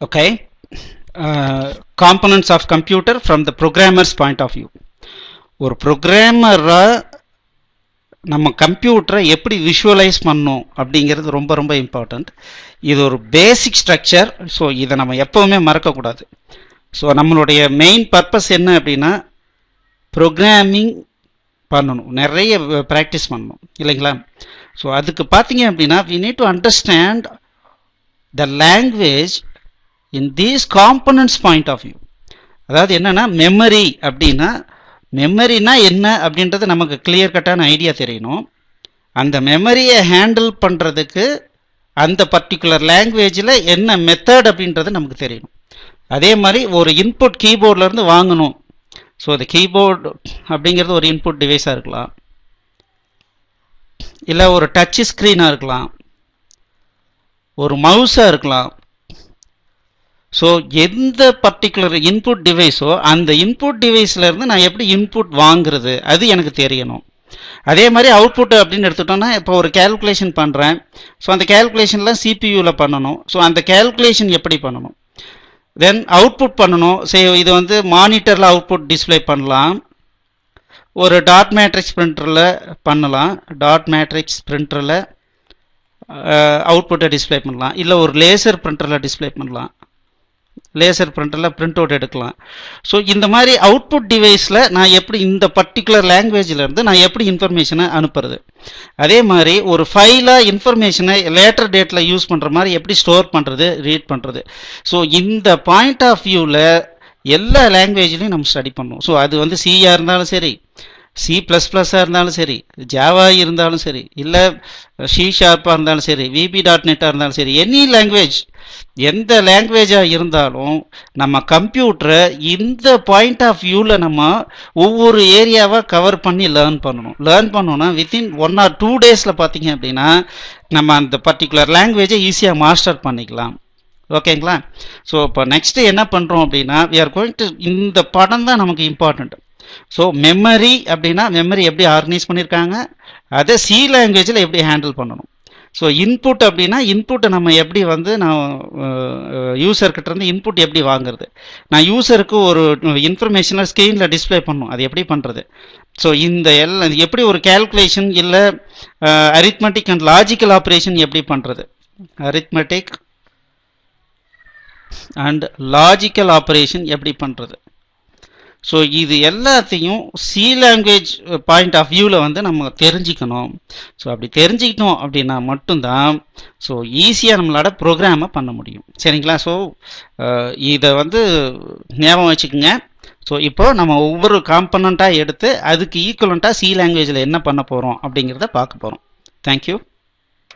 Okay, components of computer from the programmer's point of view. ஒரு ப்ரோக்ராமரை நம்ம கம்ப்யூட்டரை எப்படி விஷுவலைஸ் பண்ணணும் அப்படிங்கிறது ரொம்ப ரொம்ப இம்பார்ட்டண்ட். இது ஒரு பேசிக் ஸ்ட்ரக்சர். ஸோ இதை நம்ம எப்போவுமே மறக்கக்கூடாது. ஸோ நம்மளுடைய மெயின் பர்பஸ் என்ன அப்படின்னா ப்ரோக்ராமிங் பண்ணணும், நிறைய ப்ராக்டிஸ் பண்ணணும் இல்லைங்களா? ஸோ அதுக்கு பார்த்தீங்க அப்படின்னா we need to understand the language in these components point of view. அதாவது என்னன்னா மெமரி அப்படின்னா மெமரினா என்ன அப்படின்றது நமக்கு கிளியர் கட்டான ஐடியா தெரியணும். அந்த மெமரியை ஹேண்டில் பண்ணுறதுக்கு அந்த பர்டிகுலர் லாங்குவேஜில் என்ன மெத்தட் அப்படின்றது நமக்கு தெரியணும். அதே மாதிரி ஒரு இன்புட் கீபோர்ட்லேருந்து வாங்கணும். ஸோ அந்த கீபோர்டு அப்படிங்கிறது ஒரு இன்புட் டிவைஸாக இருக்கலாம், இல்லை ஒரு டச் ஸ்க்ரீனாக இருக்கலாம், ஒரு மவுஸாக இருக்கலாம். ஸோ எந்த பர்டிகுலர் இன்புட் டிவைஸோ அந்த இன்புட் டிவைஸ்லேருந்து நான் எப்படி இன்புட் வாங்குறது அது எனக்கு தெரியணும். அதே மாதிரி அவுட்புட் அப்படின்னு எடுத்துட்டோம்னா இப்போ ஒரு கேல்குலேஷன் பண்ணுறேன். ஸோ அந்த கேல்குலேஷன்லாம் சிபியூவில் பண்ணணும். ஸோ அந்த கேல்குலேஷன் எப்படி பண்ணணும், தென் அவுட்புட் பண்ணணும். சரி, இது வந்து மானிட்டரில் அவுட்புட் டிஸ்பிளே பண்ணலாம், ஒரு டாட் மேட்ரிக்ஸ் பிரிண்டரில் பண்ணலாம், டாட் மேட்ரிக்ஸ் பிரிண்டரில் அவுட்புட்டை டிஸ்பிளே பண்ணலாம், இல்லை ஒரு லேசர் பிரிண்டரில் டிஸ்பிளே பண்ணலாம், லேசர் பிரிண்டரில் பிரிண்ட் அவுட் எடுக்கலாம். ஸோ இந்த மாதிரி அவுட்புட் டிவைஸில் நான் எப்படி இந்த பர்டிகுலர் லாங்குவேஜிலேருந்து நான் எப்படி இன்ஃபர்மேஷனை அனுப்புறது, அதே மாதிரி ஒரு ஃபைலாக இன்ஃபர்மேஷனை லேட்டர் டேட்டில் யூஸ் பண்ணுற மாதிரி எப்படி ஸ்டோர் பண்ணுறது, ரீட் பண்ணுறது. ஸோ இந்த பாயிண்ட் ஆஃப் வியூவில் எல்லா லாங்குவேஜ்லையும் நம்ம ஸ்டடி பண்ணணும். ஸோ அது வந்து சியாக இருந்தாலும் சரி, C++ஆக இருந்தாலும் சரி, ஜாவா இருந்தாலும் சரி, இல்லை C# இருந்தாலும் சரி, VB.NET இருந்தாலும் சரி, எனி லாங்குவேஜ், எந்த லாங்குவேஜாக இருந்தாலும் நம்ம கம்ப்யூட்டரை இந்த பாயிண்ட் ஆஃப் வியூவில் நம்ம ஒவ்வொரு ஏரியாவாக கவர் பண்ணி லேர்ன் பண்ணணும். லேர்ன் பண்ணோன்னா வித்தின் 1 or 2 டேஸில் பார்த்தீங்க அப்படின்னா நம்ம அந்த பர்டிகுலர் லாங்குவேஜை ஈஸியாக மாஸ்டர் பண்ணிக்கலாம். ஓகேங்களா? ஸோ இப்போ நெக்ஸ்ட்டு என்ன பண்ணுறோம் அப்படின்னா we are going to இந்த படம் தான் நமக்கு இம்பார்ட்டண்ட். ஸோ மெமரி அப்படின்னா மெமரி எப்படி ஆர்கனைஸ் பண்ணியிருக்காங்க, அதை சி லாங்குவேஜில் எப்படி ஹேண்டில் பண்ணணும். ஸோ இன்புட் அப்படின்னா இன்புட்டை நம்ம எப்படி வந்து நான் யூசர்கிட்ட இருந்து இன்புட் எப்படி வாங்குறது, நான் யூசருக்கு ஒரு இன்ஃபர்மேஷனை ஸ்க்ரீனில் டிஸ்பிளே பண்ணணும், அது எப்படி பண்ணுறது. ஸோ இந்த எல்லாம் எப்படி ஒரு கேல்குலேஷன் இல்லை அரித்மெட்டிக் அண்ட் லாஜிக்கல் ஆப்ரேஷன் எப்படி பண்ணுறது, அரித்மெட்டிக் அண்ட் லாஜிக்கல் ஆப்ரேஷன் எப்படி பண்ணுறது. ஸோ இது எல்லாத்தையும் சி லாங்குவேஜ் பாயிண்ட் ஆஃப் வியூவில் வந்து நம்ம தெரிஞ்சுக்கணும். ஸோ அப்படி தெரிஞ்சுக்கிட்டோம் அப்படின்னா மட்டும்தான் ஸோ ஈஸியாக நம்மளோட ப்ரோக்ராமை பண்ண முடியும். சரிங்களா? ஸோ இதை வந்து ஞாபகம் வச்சுக்கோங்க. ஸோ இப்போ நம்ம ஒவ்வொரு காம்பனண்ட்டாக எடுத்து அதுக்கு ஈக்குவலண்ட்டாக சி லாங்குவேஜில் என்ன பண்ண போகிறோம் அப்படிங்கிறத பார்க்க போகிறோம். தேங்க்யூ.